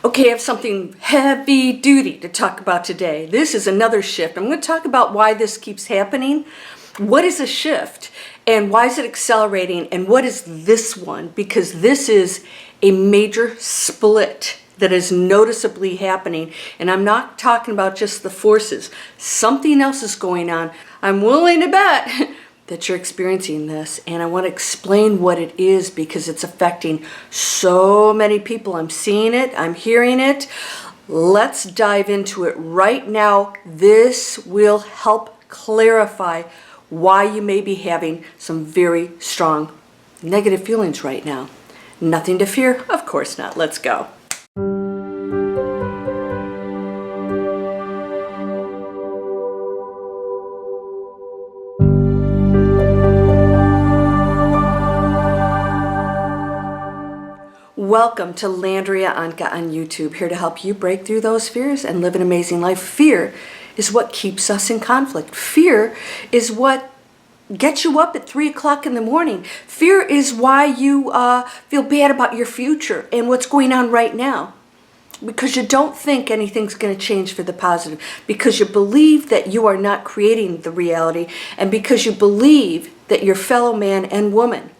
Okay, I have something heavy duty to talk about today. This is another shift. I'm going to talk about why this keeps happening. What is a shift and why is it accelerating, and what is this one? Because this is a major split that is noticeably happening, and I'm not talking about just the forces. Something else is going on. I'm willing to bet that you're experiencing this, and I want to explain what it is because it's affecting so many people. I'm seeing it, I'm hearing it. Let's dive into it right now. This will help clarify why you may be having some very strong negative feelings right now. Nothing to fear? Of course not. Let's go. Welcome to Landria Onkka on YouTube, here to help you break through those fears and live an amazing life. Fear is what keeps us in conflict. Fear is what gets you up at 3 o'clock in the morning. Fear is why you feel bad about your future and what's going on right now. Because you don't think anything's going to change for the positive. Because you believe that you are not creating the reality. And because you believe that your fellow man and woman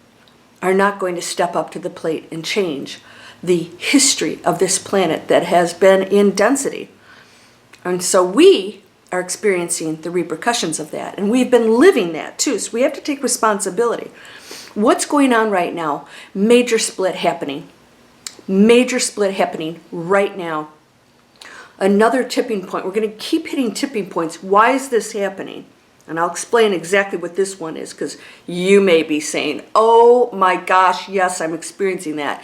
are not going to step up to the plate and change the history of this planet that has been in density. And so we are experiencing the repercussions of that, and we've been living that too, so we have to take responsibility. What's going on right now? Major split happening. Major split happening right now. Another tipping point. We're going to keep hitting tipping points. Why is this happening? And I'll explain exactly what this one is, because you may be saying, oh my gosh, yes, I'm experiencing that.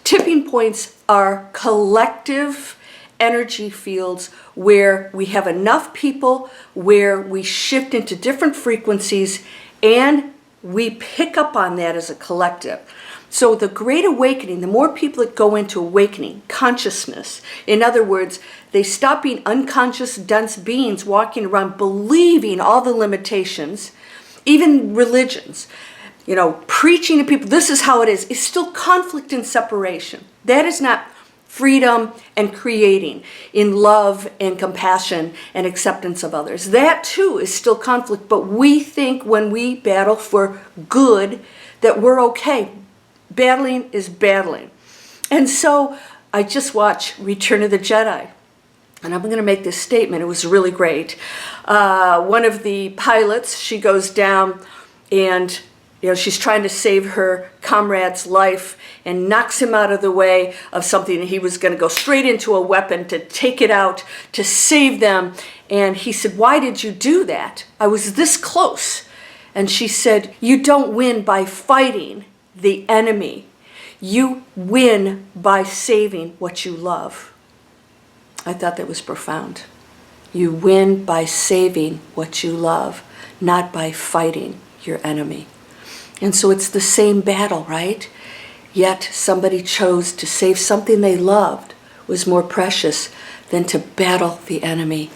Tipping points are collective energy fields where we have enough people, where we shift into different frequencies, and we pick up on that as a collective. So the Great Awakening, the more people that go into awakening, consciousness, in other words, they stop being unconscious, dense beings walking around believing all the limitations, even religions, preaching to people, this is how it is. It's still conflict and separation. That is not freedom and creating in love and compassion and acceptance of others. That too is still conflict, but we think when we battle for good that we're okay. Battling is battling. And so I just watched Return of the Jedi. And I'm going to make this statement. It was really great. One of the pilots, she goes down and she's trying to save her comrade's life and knocks him out of the way of something. He was going to go straight into a weapon to take it out, to save them. And he said, why did you do that? I was this close. And she said, you don't win by fighting the enemy. You win by saving what you love. I thought that was profound. You win by saving what you love, not by fighting your enemy. And so it's the same battle, right? Yet somebody chose to save something they loved was more precious than to battle the enemy,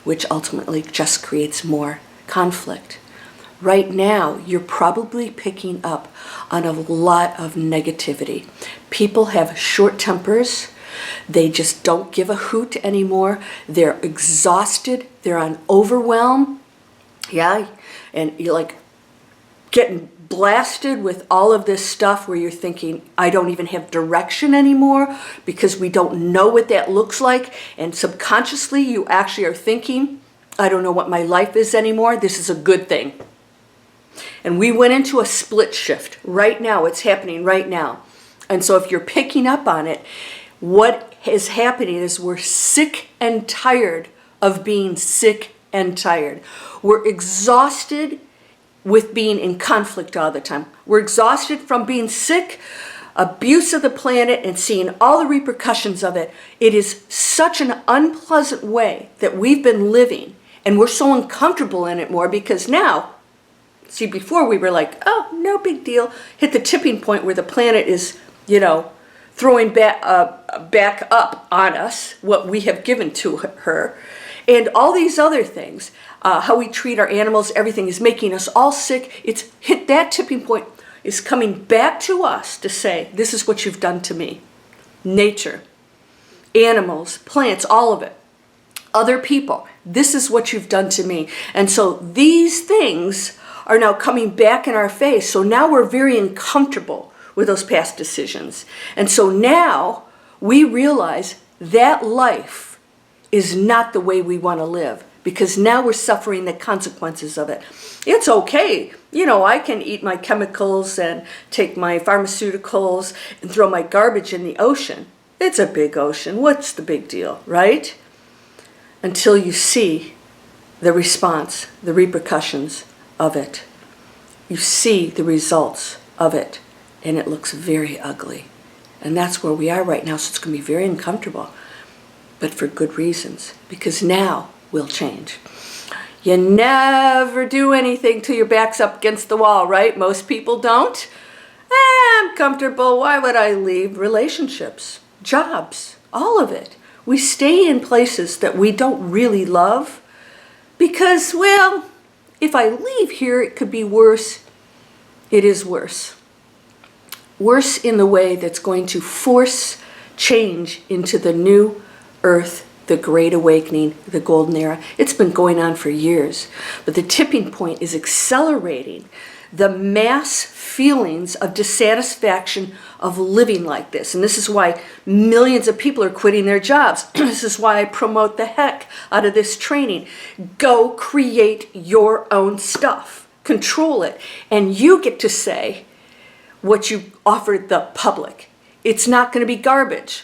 which ultimately just creates more conflict. Right now, you're probably picking up on a lot of negativity. People have short tempers. They just don't give a hoot anymore. They're exhausted. They're on overwhelm. Yeah, and you're like getting blasted with all of this stuff where you're thinking, I don't even have direction anymore because we don't know what that looks like. And subconsciously, you actually are thinking, I don't know what my life is anymore. This is a good thing. And we went into a split shift right now. It's happening right now. And so if you're picking up on it, what is happening is we're sick and tired of being sick and tired. We're exhausted with being in conflict all the time. We're exhausted from being sick, abuse of the planet, and seeing all the repercussions of it. It is such an unpleasant way that we've been living, and we're so uncomfortable in it more because now, see, before we were like, oh, no big deal. Hit the tipping point where the planet is, throwing back up on us what we have given to her. And all these other things, how we treat our animals, everything is making us all sick. It's hit that tipping point, is coming back to us to say, this is what you've done to me. Nature. animals, plants, all of it, other people. This is what you've done to me. And so these things are now coming back in our face. So now we're very uncomfortable with those past decisions. And so now we realize that life is not the way we want to live, because now we're suffering the consequences of it. It's okay. You know, I can eat my chemicals and take my pharmaceuticals and throw my garbage in the ocean. It's a big ocean. What's the big deal, right? Until you see the response, the repercussions of it. You see the results of it, and it looks very ugly. And that's where we are right now, so it's going to be very uncomfortable, but for good reasons, because now we'll change. You never do anything till your back's up against the wall, right? Most people don't. I'm comfortable. Why would I leave? Relationships, jobs, all of it. We stay in places that we don't really love because, well, if I leave here, it could be worse. It is worse. Worse in the way that's going to force change into the new earth, the Great Awakening, the Golden Era. It's been going on for years, but the tipping point is accelerating the mass feelings of dissatisfaction of living like this. And this is why millions of people are quitting their jobs. This is why I promote the heck out of this training. Go create your own stuff. Control it. And you get to say what you offered the public. It's not going to be garbage.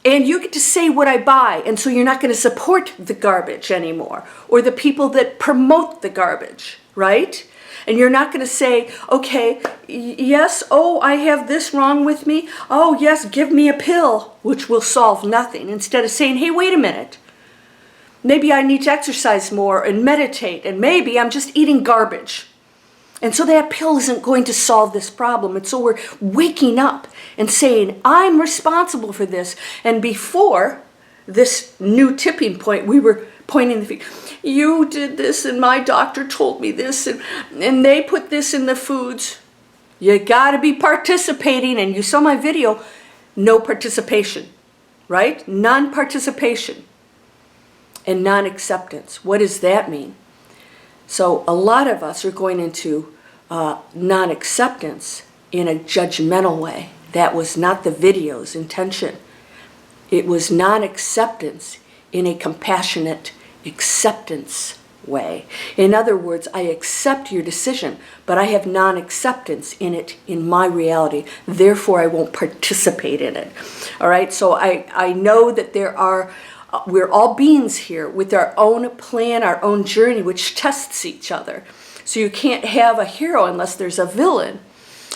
And you get to say what I buy. And so you're not going to support the garbage anymore, or the people that promote the garbage, right? And you're not going to say, okay, yes, oh, I have this wrong with me. Oh, yes, give me a pill, which will solve nothing. Instead of saying, hey, wait a minute. Maybe I need to exercise more and meditate, and maybe I'm just eating garbage. And so that pill isn't going to solve this problem. And so we're waking up and saying, I'm responsible for this. And before this new tipping point, we were pointing the finger. You did this, and my doctor told me this, and they put this in the foods. You got to be participating. And you saw my video, no participation, right? Non-participation and non-acceptance. What does that mean? So a lot of us are going into non-acceptance in a judgmental way. That was not the video's intention. It was non-acceptance in a compassionate acceptance way. In other words, I accept your decision, but I have non-acceptance in it in my reality. Therefore, I won't participate in it. All right, so I know that we're all beings here with our own plan, our own journey, which tests each other. So you can't have a hero unless there's a villain.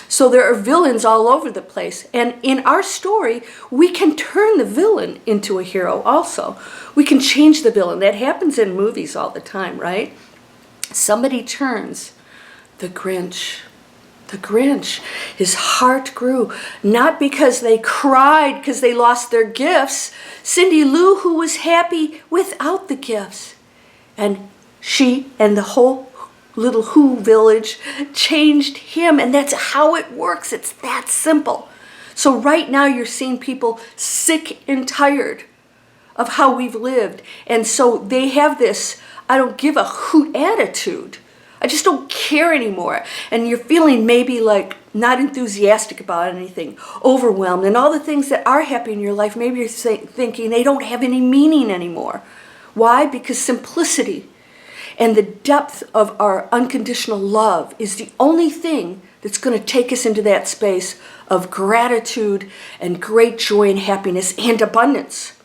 So there are villains all over the place. And in our story, we can turn the villain into a hero also. We can change the villain. That happens in movies all the time, right? Somebody turns the Grinch. The Grinch. His heart grew, not because they cried because they lost their gifts. Cindy Lou, who was happy without the gifts. And she and the whole little Who village changed him, and that's how it works. It's that simple. So right now you're seeing people sick and tired of how we've lived, and so they have this I don't give a hoot attitude. I just don't care anymore. And you're feeling maybe like not enthusiastic about anything, overwhelmed, and all the things that are happening in your life, maybe you're thinking they don't have any meaning anymore. Why? Because simplicity and the depth of our unconditional love is the only thing that's going to take us into that space of gratitude and great joy and happiness and abundance.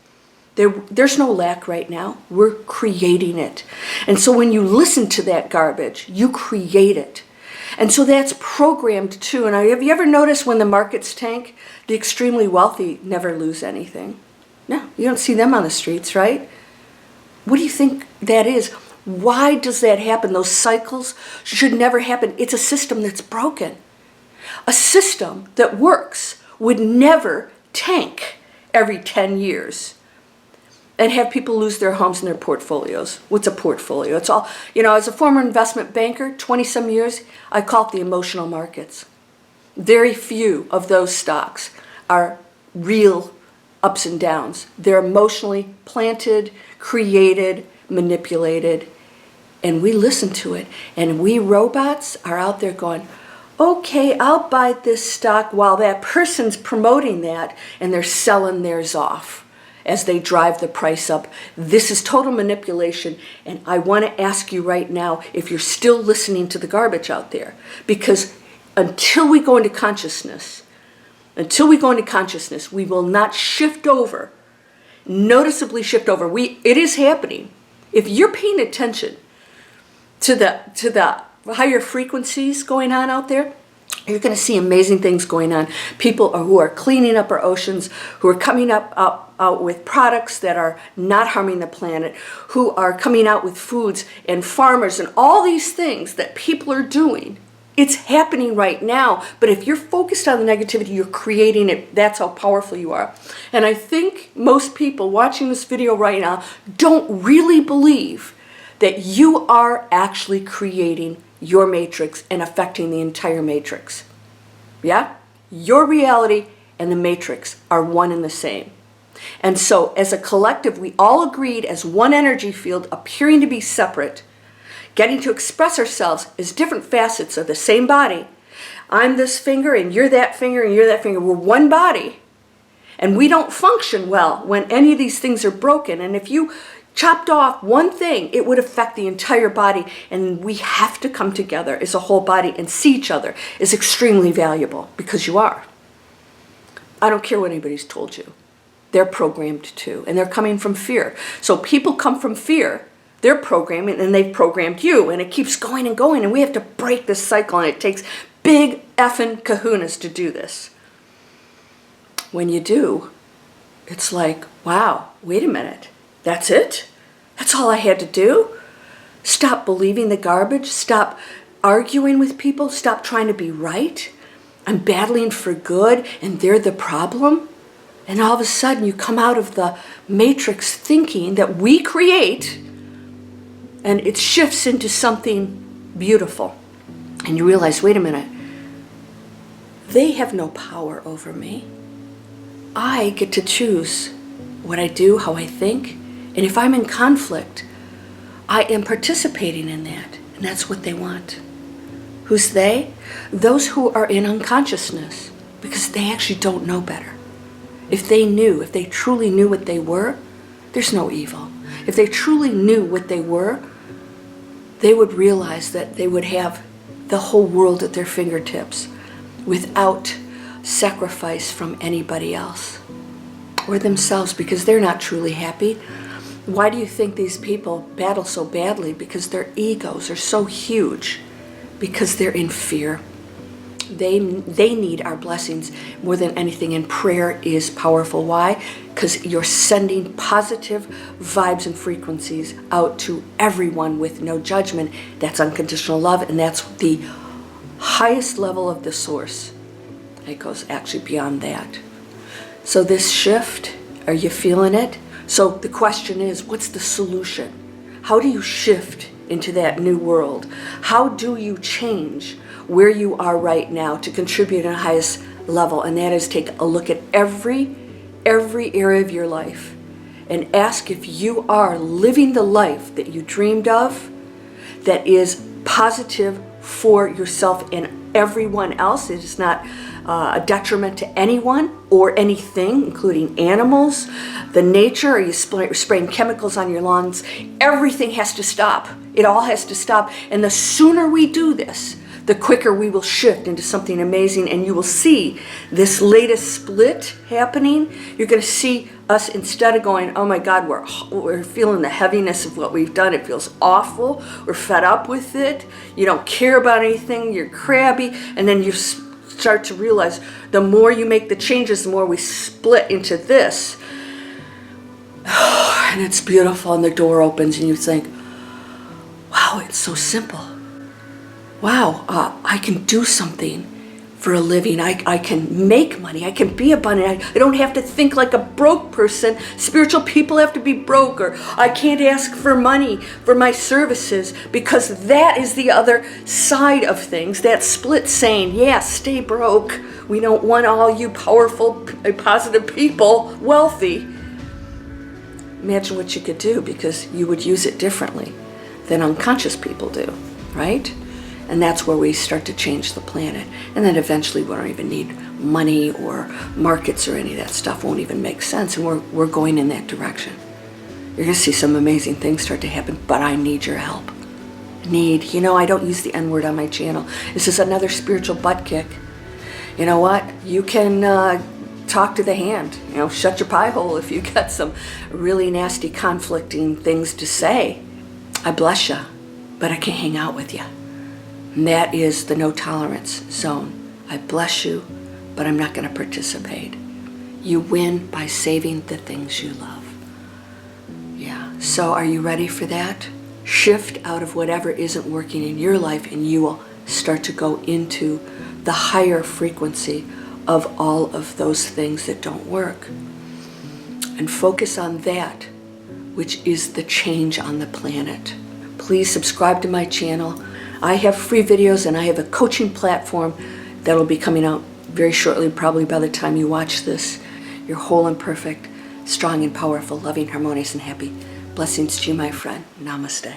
There's no lack right now. We're creating it. And so when you listen to that garbage, you create it. And so that's programmed too. And have you ever noticed when the markets tank, the extremely wealthy never lose anything? No, you don't see them on the streets, right? What do you think that is? Why does that happen? Those cycles should never happen. It's a system that's broken. A system that works would never tank every 10 years and have people lose their homes and their portfolios. What's a portfolio? It's all, as a former investment banker, 20-some years, I call it the emotional markets. Very few of those stocks are real ups and downs. They're emotionally planted, created, manipulated, and we listen to it. And we robots are out there going, okay, I'll buy this stock while that person's promoting that and they're selling theirs off as they drive the price up. This is total manipulation, and I want to ask you right now if you're still listening to the garbage out there. Because until we go into consciousness, we will not shift over, noticeably shift over. It is happening. If you're paying attention to the higher frequencies going on out there, you're going to see amazing things going on. People who are cleaning up our oceans, who are coming out with products that are not harming the planet, who are coming out with foods and farmers and all these things that people are doing. It's happening right now. But if you're focused on the negativity, you're creating it. That's how powerful you are. And I think most people watching this video right now don't really believe that you are actually creating your matrix and affecting the entire matrix. Yeah? Your reality and the matrix are one and the same. And so as a collective, we all agreed as one energy field appearing to be separate, getting to express ourselves as different facets of the same body. I'm this finger and you're that finger and you're that finger. We're one body. And we don't function well when any of these things are broken. And if you chopped off one thing, it would affect the entire body. And we have to come together as a whole body and see each other is extremely valuable, because you are. I don't care what anybody's told you. They're programmed too, and they're coming from fear. So people come from fear. They're programming, and they've programmed you, and it keeps going and going, and we have to break this cycle, and it takes big effing kahunas to do this. When you do, it's like, wow, wait a minute. That's it? That's all I had to do? Stop believing the garbage. Stop arguing with people. Stop trying to be right. I'm battling for good, and they're the problem. And all of a sudden, you come out of the matrix thinking that we create, and it shifts into something beautiful. And you realize, wait a minute, they have no power over me. I get to choose what I do, how I think. And if I'm in conflict, I am participating in that. And that's what they want. Who's they? Those who are in unconsciousness, because they actually don't know better. If they truly knew what they were, there's no evil. If they truly knew what they were, they would realize that they would have the whole world at their fingertips without sacrifice from anybody else or themselves, because they're not truly happy. Why do you think these people battle so badly? Because their egos are so huge, because they're in fear. They need our blessings more than anything, and prayer is powerful. Why? Because you're sending positive vibes and frequencies out to everyone with no judgment. That's unconditional love, and that's the highest level of the source. It goes actually beyond that. So this shift, are you feeling it? So the question is, what's the solution? How do you shift into that new world? How do you change where you are right now to contribute at the highest level? And that is, take a look at every area of your life and ask if you are living the life that you dreamed of, that is positive for yourself and everyone else. It is not a detriment to anyone or anything, including animals, the nature. Are you spraying chemicals on your lawns? Everything has to stop. It all has to stop. And the sooner we do this, the quicker we will shift into something amazing. And you will see this latest split happening. You're going to see us, instead of going, oh my God, we're feeling the heaviness of what we've done. It feels awful. We're fed up with it. You don't care about anything. You're crabby. And then you start to realize the more you make the changes, the more we split into this. And it's beautiful, and the door opens and you think, wow, it's so simple. Wow, I can do something for a living. I can make money. I can be abundant. I don't have to think like a broke person. Spiritual people have to be broke, or I can't ask for money for my services, because that is the other side of things. That split saying, yeah, stay broke. We don't want all you powerful, positive people wealthy. Imagine what you could do, because you would use it differently than unconscious people do, right? And that's where we start to change the planet. And then eventually we don't even need money or markets or any of that stuff. Won't even make sense. And we're going in that direction. You're going to see some amazing things start to happen, but I need your help. You know, I don't use the N word on my channel. This is another spiritual butt kick. You know what? You can talk to the hand. You know, shut your pie hole if you got some really nasty conflicting things to say. I bless you, but I can't hang out with you. And that is the no tolerance zone. I bless you, but I'm not going to participate. You win by saving the things you love. Yeah, so are you ready for that? Shift out of whatever isn't working in your life, and you will start to go into the higher frequency of all of those things that don't work. And focus on that, which is the change on the planet. Please subscribe to my channel. I have free videos, and I have a coaching platform that'll be coming out very shortly, probably by the time you watch this. You're whole and perfect, strong and powerful, loving, harmonious, and happy. Blessings to you, my friend. Namaste.